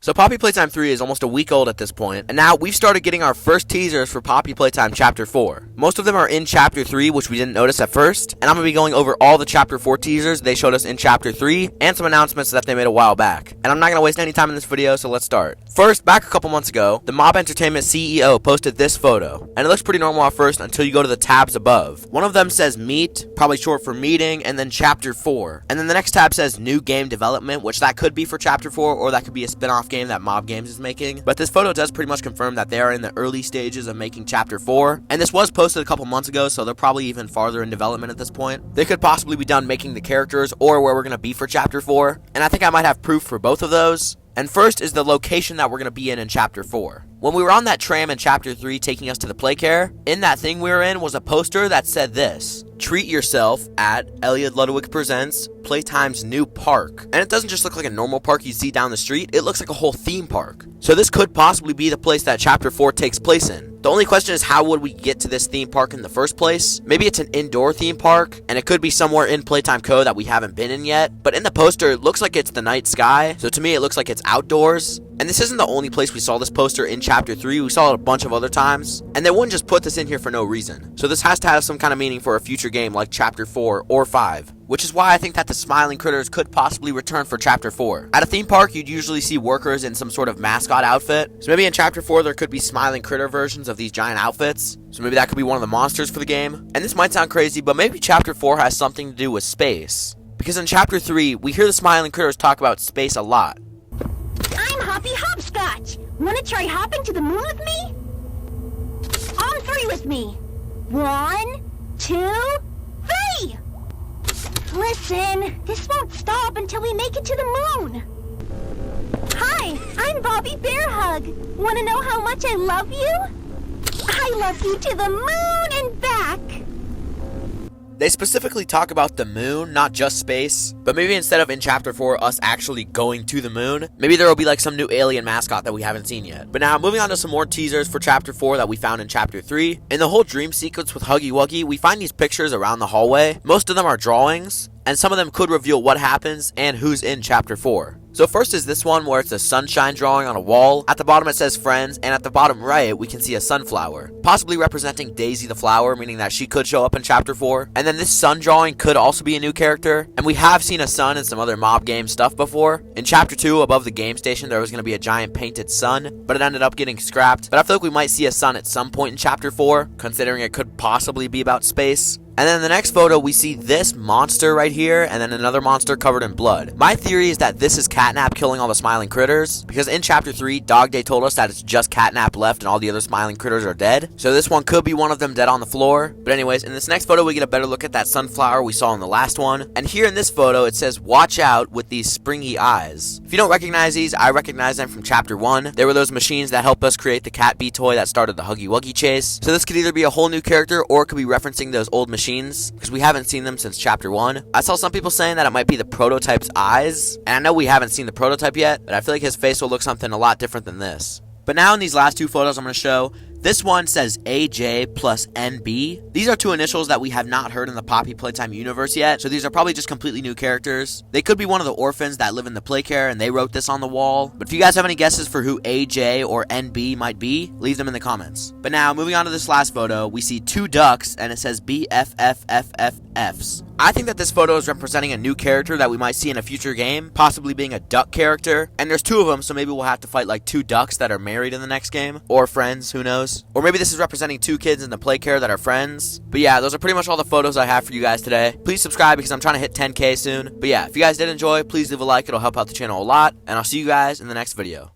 So Poppy Playtime 3 is almost a week old at this point, and now we've started getting our first teasers for Poppy Playtime Chapter 4. Most of them are in Chapter 3, which we didn't notice at first, and I'm going to be going over all the Chapter 4 teasers they showed us in Chapter 3, and some announcements that they made a while back. And I'm not going to waste any time in this video, so let's start. First, back a couple months ago, the Mob Entertainment CEO posted this photo, and it looks pretty normal at first until you go to the tabs above. One of them says Meet, probably short for meeting, and then Chapter 4. And then the next tab says New Game Development, which that could be for Chapter 4, or that could be a spin-off game that Mob Games is making. But this photo does pretty much confirm that they are in the early stages of making Chapter 4. And this was posted a couple months ago, so they're probably even farther in development at this point. They could possibly be done making the characters or where we're going to be for Chapter 4. And I think I might have proof for both of those. And first is the location that we're going to be in Chapter 4. When we were on that tram in Chapter 3 taking us to the Playcare, in that thing we were in was a poster that said this: treat yourself at Elliot Ludwig Presents Playtime's new park. And it doesn't just look like a normal park you see down the street, it looks like a whole theme park. So this could possibly be the place that Chapter 4 takes place in. The only question is, how would we get to this theme park in the first place? Maybe it's an indoor theme park, and it could be somewhere in Playtime Co. that we haven't been in yet. But in the poster, it looks like it's the night sky, so to me it looks like it's outdoors. And this isn't the only place we saw this poster in Chapter 3, we saw it a bunch of other times, and they wouldn't just put this in here for no reason. So this has to have some kind of meaning for a future game like Chapter 4 or 5. Which is why I think that the smiling critters could possibly return for Chapter 4. At a theme park, you'd usually see workers in some sort of mascot outfit. So maybe in Chapter 4 there could be smiling critter versions of these giant outfits. So maybe that could be one of the monsters for the game. And this might sound crazy, but maybe Chapter 4 has something to do with space. Because in Chapter 3, we hear the smiling critters talk about space a lot. I'm Hoppy Hopscotch! Wanna try hopping to the moon with me? On 3 with me. 1, 2, 3! Listen, this won't stop until we make it to the moon. Hi, I'm Bobby Bearhug. Wanna know how much I love you? I love you to the moon and back. They specifically talk about the moon, not just space. But maybe instead of in Chapter 4 us actually going to the moon, maybe there will be like some new alien mascot that we haven't seen yet. But now, moving on to some more teasers for Chapter 4 that we found in Chapter 3. In the whole dream sequence with Huggy Wuggy, we find these pictures around the hallway. Most of them are drawings, and some of them could reveal what happens and who's in Chapter 4. So first is this one where it's a sunshine drawing on a wall. At the bottom it says friends, and at the bottom right we can see a sunflower, possibly representing Daisy the flower, meaning that she could show up in Chapter 4. And then this sun drawing could also be a new character, and we have seen a sun in some other Mob game stuff before. In Chapter 2, above the game station, there was going to be a giant painted sun, but it ended up getting scrapped. But I feel like we might see a sun at some point in Chapter 4, considering it could possibly be about space. And then in the next photo, we see this monster right here, and then another monster covered in blood. My theory is that this is Catnap killing all the smiling critters, because in Chapter 3, Dog Day told us that it's just Catnap left and all the other smiling critters are dead. So this one could be one of them dead on the floor. But anyways, in this next photo, we get a better look at that sunflower we saw in the last one. And here in this photo, it says, watch out with these springy eyes. If you don't recognize these, I recognize them from Chapter 1. They were those machines that helped us create the Cat Bee toy that started the Huggy Wuggy chase. So this could either be a whole new character, or it could be referencing those old machines, because we haven't seen them since Chapter 1. I saw some people saying that it might be the prototype's eyes, and I know we haven't seen the prototype yet, but I feel like his face will look something a lot different than this. But now in these last two photos I'm going to show, this one says AJ plus NB. These are two initials that we have not heard in the Poppy Playtime universe yet, so these are probably just completely new characters. They could be one of the orphans that live in the Playcare and they wrote this on the wall. But if you guys have any guesses for who AJ or NB might be, leave them in the comments. But now, moving on to this last photo, we see two ducks and it says BFFFFFs. I think that this photo is representing a new character that we might see in a future game, possibly being a duck character. And there's two of them, so maybe we'll have to fight like two ducks that are married in the next game, or friends, who knows. Or maybe this is representing two kids in the Playcare that are friends. But yeah, those are pretty much all the photos I have for you guys today. Please subscribe because I'm trying to hit 10K soon. But yeah, if you guys did enjoy, please leave a like, it'll help out the channel a lot. And I'll see you guys in the next video.